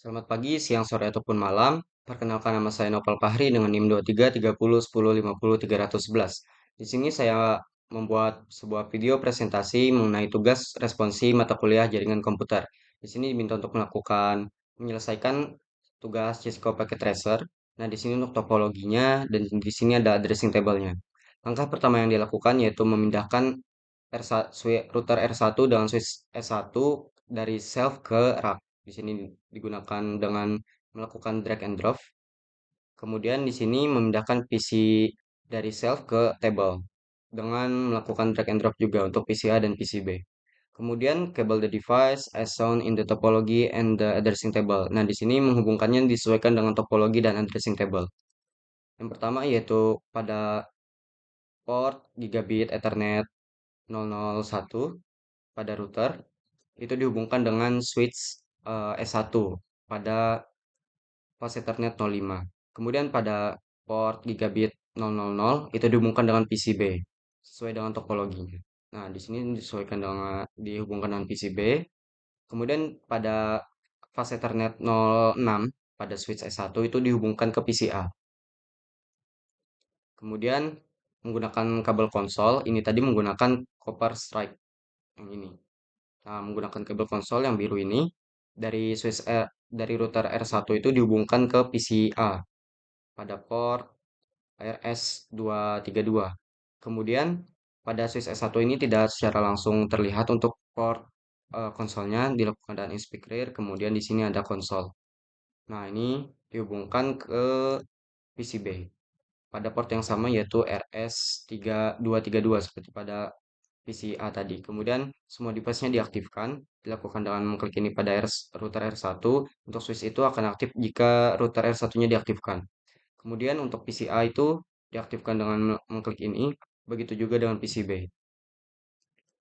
Selamat pagi, siang, sore, ataupun malam. Perkenalkan nama saya Nopal Fahri dengan NIM 23 30 10 50 311. Di sini saya membuat sebuah video presentasi mengenai tugas responsi mata kuliah jaringan komputer. Di sini diminta untuk menyelesaikan tugas Cisco Packet Tracer. Nah, di sini untuk topologinya dan di sini ada addressing table-nya. Langkah pertama yang dilakukan yaitu memindahkan router R1 dengan switch S1 dari shelf ke rack. Di sini digunakan dengan melakukan drag and drop. Kemudian di sini memindahkan PC dari shelf ke table dengan melakukan drag and drop juga untuk PCA dan PCB. Kemudian cable the device as shown in the topology and the addressing table. Nah, di sini menghubungkannya disesuaikan dengan topologi dan addressing table. Yang pertama yaitu pada port gigabit Ethernet 001 pada router itu dihubungkan dengan switch S1 pada pas Ethernet 05. Kemudian pada port gigabit 000 itu dihubungkan dengan PCB sesuai dengan topologinya. Nah, di sini dihubungkan dengan PCB. Kemudian pada fase Ethernet 06 pada switch S1 itu dihubungkan ke PCA. Kemudian menggunakan kabel konsol, ini tadi menggunakan copper strike yang ini. Nah, menggunakan kabel konsol yang biru ini dari router R1 itu dihubungkan ke PCA pada port RS232. Kemudian pada switch S1 ini tidak secara langsung terlihat untuk port konsolnya dilakukan dengan speak rear, kemudian di sini ada konsol. Nah, ini dihubungkan ke PCB pada port yang sama yaitu RS232 seperti pada PCA tadi. Kemudian semua device-nya diaktifkan, dilakukan dengan mengklik ini pada router R1. Untuk switch itu akan aktif jika router R1-nya diaktifkan. Kemudian untuk PCA itu diaktifkan dengan mengklik ini, begitu juga dengan PCB.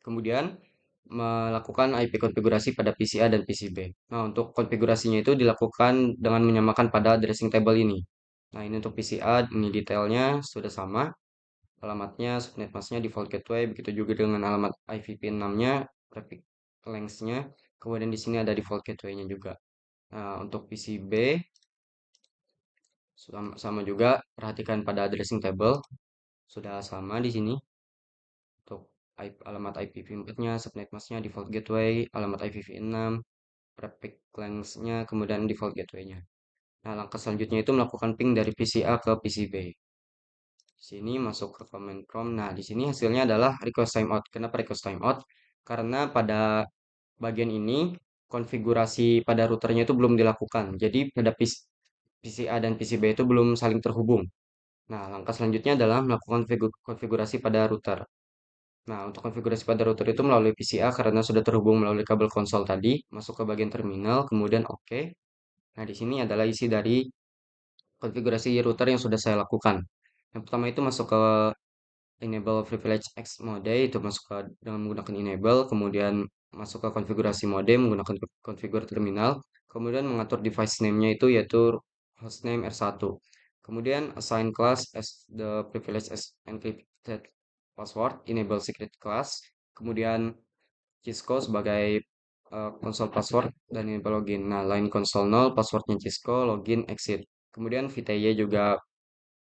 Kemudian melakukan IP konfigurasi pada PCA dan PCB. Nah, untuk konfigurasinya itu dilakukan dengan menyamakan pada addressing table ini. Nah, ini untuk PCA, ini detailnya sudah sama. Alamatnya, subnet masknya, default gateway, begitu juga dengan alamat IPv6-nya, prefix length-nya. Kemudian di sini ada default gateway-nya juga. Nah, untuk PCB sama juga, perhatikan pada addressing table sudah sama di sini. Untuk alamat IPv4-nya, subnet masknya, default gateway, alamat IPv6, prefix length-nya, kemudian default gateway-nya. Nah, langkah selanjutnya itu melakukan ping dari PCA ke PCB. Sini masuk ke command prompt. Nah, di sini hasilnya adalah request timeout. Kenapa request timeout? Karena pada bagian ini konfigurasi pada routernya itu belum dilakukan. Jadi pada PCA dan PCB itu belum saling terhubung. Nah, langkah selanjutnya adalah melakukan konfigurasi pada router. Nah, untuk konfigurasi pada router itu melalui PCA karena sudah terhubung melalui kabel konsol tadi, masuk ke bagian terminal, kemudian OK. Nah, di sini adalah isi dari konfigurasi router yang sudah saya lakukan. Yang pertama itu masuk ke enable privilege X mode, itu masuk ke dengan menggunakan enable, kemudian masuk ke konfigurasi mode menggunakan konfigur terminal, kemudian mengatur device name-nya itu yaitu hostname R1. Kemudian assign class as the privilege as encrypted password, enable secret class, kemudian Cisco sebagai konsol password dan enable login. Nah, line console 0, passwordnya Cisco, login, exit. Kemudian VTY juga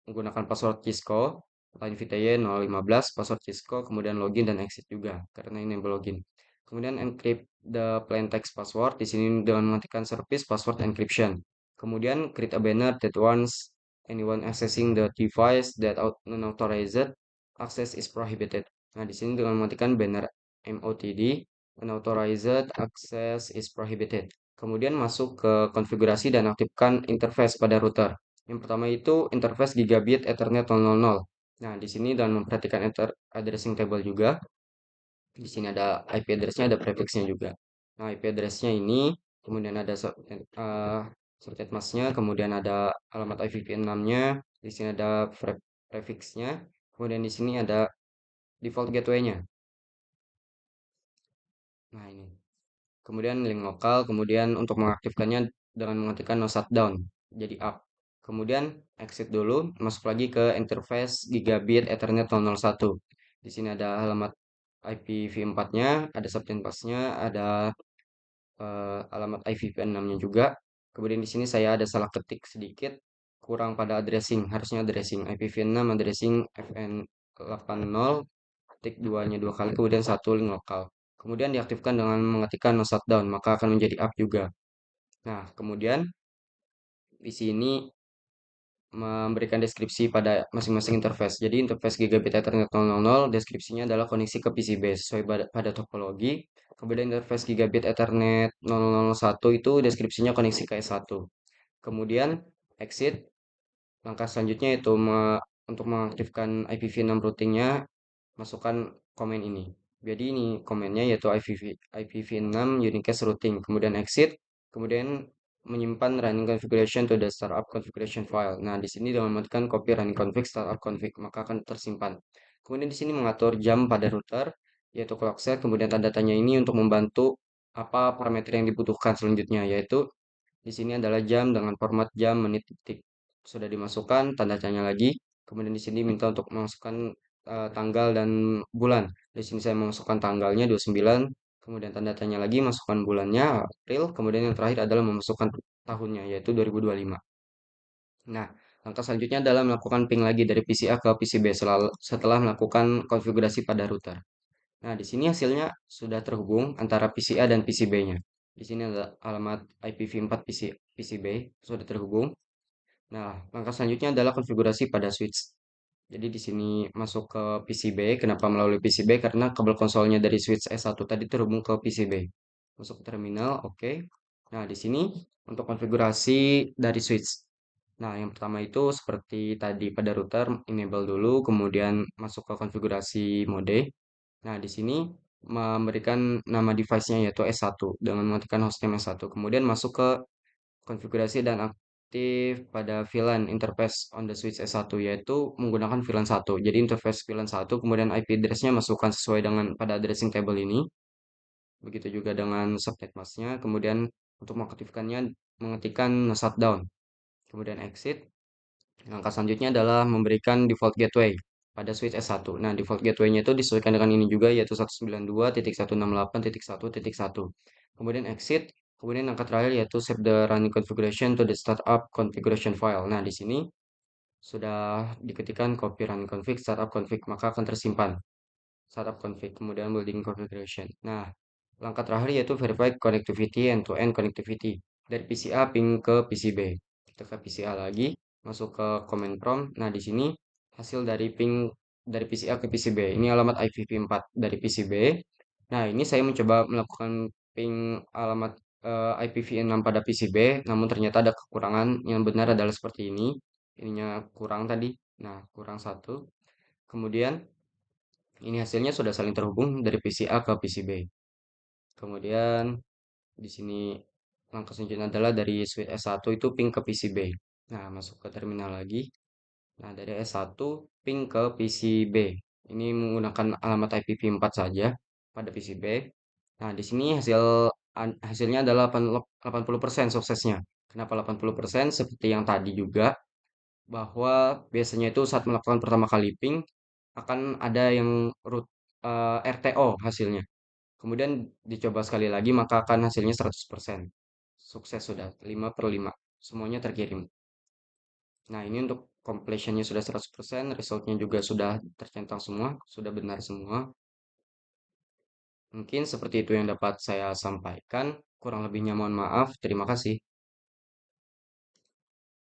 menggunakan password Cisco, line VTY 015, password Cisco, kemudian login dan exit juga, karena ini enable login. Kemudian encrypt the plain text password, di sini dengan mematikan service password encryption. Kemudian create a banner that warns anyone accessing the device that unauthorized access is prohibited. Nah, di sini dengan mematikan banner MOTD, unauthorized access is prohibited. Kemudian masuk ke konfigurasi dan aktifkan interface pada router. Yang pertama itu interface gigabit Ethernet 000. Nah, di sini dan memperhatikan addressing table juga. Di sini ada IP address-nya, ada prefix-nya juga. Nah, IP address-nya ini, kemudian ada subnet mask-nya, kemudian ada alamat IPv6-nya, di sini ada prefix-nya, kemudian di sini ada default gateway-nya. Nah, ini. Kemudian link lokal, kemudian untuk mengaktifkannya dengan mengaktifkan no shutdown, jadi up. Kemudian exit dulu, masuk lagi ke interface gigabit Ethernet 001. Di sini ada alamat IPv4-nya, ada subnet mask-nya, ada alamat IPv6-nya juga. Kemudian di sini saya ada salah ketik sedikit, kurang pada addressing, harusnya addressing IPv6 addressing FN80 ketik duanya dua kali, kemudian satu link lokal. Kemudian diaktifkan dengan mengetikkan no shutdown, maka akan menjadi up juga. Nah, kemudian di sini memberikan deskripsi pada masing-masing interface. Jadi interface Gigabit Ethernet 000 deskripsinya adalah koneksi ke PCB sesuai pada topologi. Kemudian interface Gigabit Ethernet 0001 itu deskripsinya koneksi ke S1. Kemudian exit, langkah selanjutnya itu untuk mengaktifkan IPv6 routingnya, masukkan komen ini. Jadi ini komennya yaitu IPv6 unicast routing, kemudian exit, kemudian menyimpan running configuration to the startup configuration file. Nah, di sini dengan mematikan copy running config startup config, maka akan tersimpan. Kemudian di sini mengatur jam pada router, yaitu clock set, kemudian tanda tanya ini untuk membantu apa parameter yang dibutuhkan selanjutnya, yaitu di sini adalah jam dengan format jam, menit, detik. Sudah dimasukkan, tanda tanya lagi. Kemudian di sini minta untuk memasukkan tanggal dan bulan. Di sini saya memasukkan tanggalnya 29, kemudian tanda tanya lagi, masukkan bulannya, April, kemudian yang terakhir adalah memasukkan tahunnya, yaitu 2025. Nah, langkah selanjutnya adalah melakukan ping lagi dari PCA ke PCB setelah melakukan konfigurasi pada router. Nah, di sini hasilnya sudah terhubung antara PCA dan PCB-nya. Di sini ada alamat IPv4 PCB sudah terhubung. Nah, langkah selanjutnya adalah konfigurasi pada switch. Jadi di sini masuk ke PCB. Kenapa melalui PCB? Karena kabel konsolnya dari switch S1 tadi terhubung ke PCB. Masuk ke terminal, oke. Nah, di sini untuk konfigurasi dari switch. Nah, yang pertama itu seperti tadi pada router, enable dulu, kemudian masuk ke konfigurasi mode. Nah, di sini memberikan nama device-nya yaitu S1 dengan mematikan hostname S1. Kemudian masuk ke konfigurasi dan aktif pada VLAN interface on the switch S1 yaitu menggunakan VLAN 1. Jadi interface VLAN 1 kemudian IP address-nya masukkan sesuai dengan pada addressing table ini. Begitu juga dengan subnet mask-nya. Kemudian untuk mengaktifkannya mengetikkan shutdown. Kemudian exit. Langkah selanjutnya adalah memberikan default gateway pada switch S1. Nah, default gateway-nya itu disesuaikan dengan ini juga yaitu 192.168.1.1. Kemudian exit, kemudian angka terakhir yaitu save the running configuration to the startup configuration file. Nah, di sini sudah diketikkan copy running config startup config maka akan tersimpan startup config kemudian building configuration. Nah, langkah terakhir yaitu verify connectivity end-to-end connectivity dari PCA ping ke PCB. Kita ke PCA lagi, masuk ke command prompt. Nah, di sini hasil dari ping dari PCA ke PCB. Ini alamat IPv4 dari PCB. Nah, ini saya mencoba melakukan ping alamat IPv6 pada PCB, namun ternyata ada kekurangan. Yang benar adalah seperti ini. Ininya kurang tadi. Nah, kurang satu. Kemudian ini hasilnya sudah saling terhubung dari PCA ke PCB. Kemudian di sini langkah selanjutnya adalah dari switch S1 itu ping ke PCB. Nah, masuk ke terminal lagi. Nah, dari S1 ping ke PCB. Ini menggunakan alamat IPv4 saja pada PCB. Nah, di sini hasilnya adalah 80% suksesnya. Kenapa 80%? Seperti yang tadi juga, bahwa biasanya itu saat melakukan pertama kali ping akan ada yang RTO hasilnya. Kemudian dicoba sekali lagi maka akan hasilnya 100%. Sukses sudah 5/5. Semuanya terkirim. Nah, ini untuk completionnya sudah 100%, resultnya juga sudah tercentang semua, sudah benar semua. Mungkin seperti itu yang dapat saya sampaikan. Kurang lebihnya mohon maaf. Terima kasih.